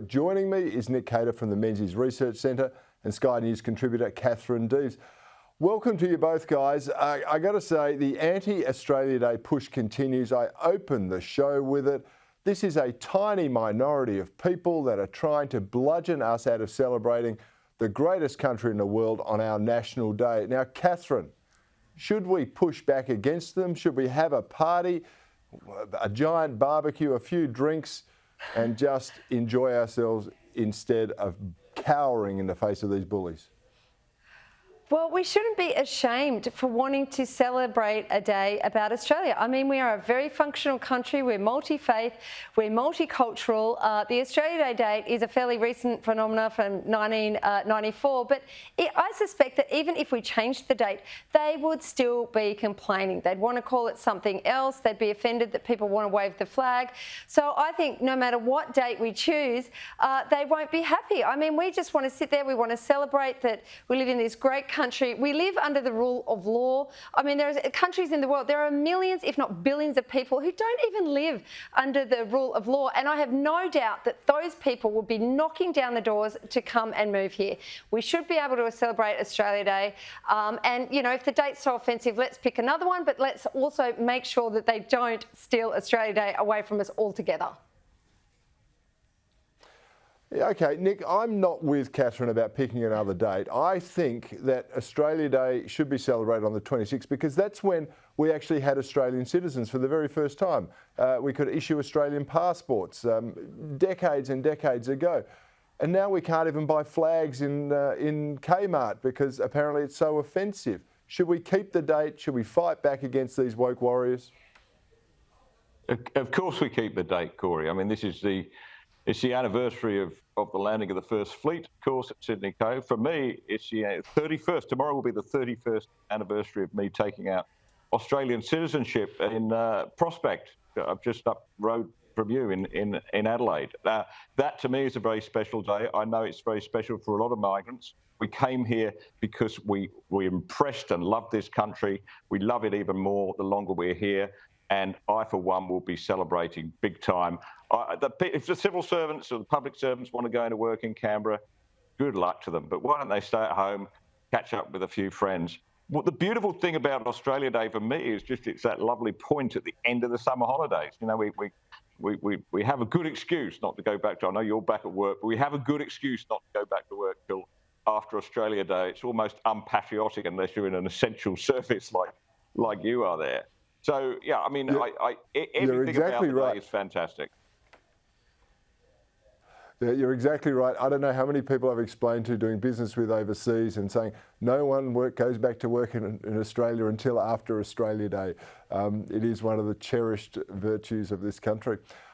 Joining me is Nick Cater from the Menzies Research Centre and Sky News contributor Katherine Deves. Welcome to you both, guys. I got to say, the anti-Australia Day push continues. I opened the show with it. This is a tiny minority of people that are trying to bludgeon us out of celebrating the greatest country in the world on our national day. Now, Katherine, should we push back against them? Should we have a party, a giant barbecue, a few drinks, and just enjoy ourselves instead of cowering in the face of these bullies? Well, we shouldn't be ashamed for wanting to celebrate a day about Australia. I mean, we are a very functional country. We're multi-faith. We're multicultural. The Australia Day date is a fairly recent phenomenon from 1994, but I suspect that even if we changed the date, they would still be complaining. They'd want to call it something else. They'd be offended that people want to wave the flag. So I think no matter what date we choose, they won't be happy. I mean, we just want to sit there. We want to celebrate that we live in this great country. We live under the rule of law. I mean, there's countries in the world, there are millions, if not billions of people who don't even live under the rule of law. And I have no doubt that those people will be knocking down the doors to come and move here. We should be able to celebrate Australia Day. And, you know, if the date's so offensive, let's pick another one, but let's also make sure that they don't steal Australia Day away from us altogether. Yeah, OK, Nick, I'm not with Katherine about picking another date. I think that Australia Day should be celebrated on the 26th because that's when we actually had Australian citizens for the very first time. We could issue Australian passports decades and decades ago. And now we can't even buy flags in Kmart because apparently it's so offensive. Should we keep the date? Should we fight back against these woke warriors? Of course we keep the date, Corey. I mean, it's the anniversary of the landing of the first fleet, of course, at Sydney Cove. For me, it's the 31st. Tomorrow will be the 31st anniversary of me taking out Australian citizenship in Prospect. I'm just up road from you in Adelaide. That to me is a very special day. I know it's very special for a lot of migrants. We came here because we're impressed and love this country. We love it even more the longer we're here. And I, for one, will be celebrating big time. If the civil servants or the public servants want to go into work in Canberra, good luck to them. But why don't they stay at home, catch up with a few friends? Well, the beautiful thing about Australia Day for me is just it's that lovely point at the end of the summer holidays. You know, we have a good excuse not to go back to, I know you're back at work, but we have a good excuse not to go back to work till after Australia Day. It's almost unpatriotic unless you're in an essential service like you are there. So, yeah, I mean, everything exactly about the right. day is fantastic. Yeah, you're exactly right. I don't know how many people I've explained to doing business with overseas and saying no one goes back to work in Australia until after Australia Day. It is one of the cherished virtues of this country.